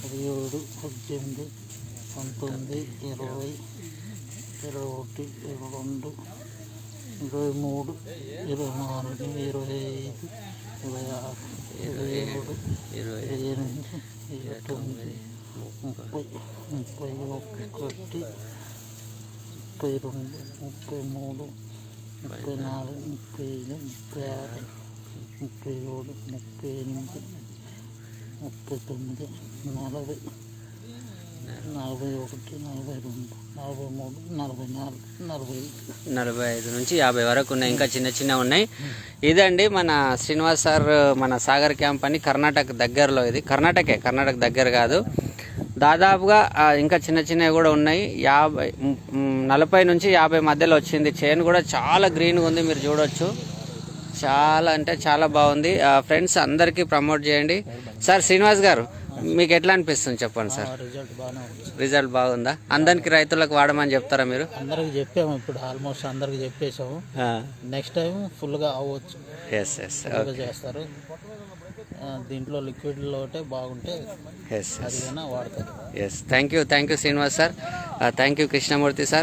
17, 18, 19, 20, 21, 22, 23, 24, 25, 26, 27, 28, 29, 30, 31, 32, 33, 34, 35, 36, 37, 38, 39, 40, 41, 42, 43, 44, 45. 45 నుంచి 50 వరకు ఉన్నాయి, ఇంకా చిన్న చిన్న ఉన్నాయి. ఇదండి మన శ్రీనివాస్ సార్ మన సాగర్ క్యాంప్ అని కర్ణాటక దగ్గరలో, ఇది కర్ణాటక దగ్గర కాదు, దాదాపుగా ఇంకా చిన్న చిన్నవి కూడా ఉన్నాయి. 40 నుంచి 50 మధ్యలో వచ్చింది. చేను కూడా చాలా గ్రీన్గా ఉంది, మీరు చూడొచ్చు. చాలా అంటే చాలా బాగుంది. ఫ్రెండ్స్ అందరికీ ప్రమోట్ చేయండి. సార్ శ్రీనివాస్ గారు, మీకు ఎట్లా అనిపిస్తుంది చెప్పండి సార్? రిజల్ట్ బాగానే ఉంది. రిజల్ట్ బాగుందా? అందరికి రైతులకు వాడమని చెప్తారా మీరు? అందరికి చెప్పాము, ఇప్పుడు ఆల్మోస్ట్ అందరికి చెప్పేసాము. నెక్స్ట్ టైం ఫుల్గా అవ్వచ్చు, ఎస్ ఎస్ ఫుల్గా చేస్తారు. దీంట్లో లిక్విడ్లో బాగుంటే ఎస్ అది వాడతారు. Yes thank you Srinivas sir, thank you Krishnamurthy sir.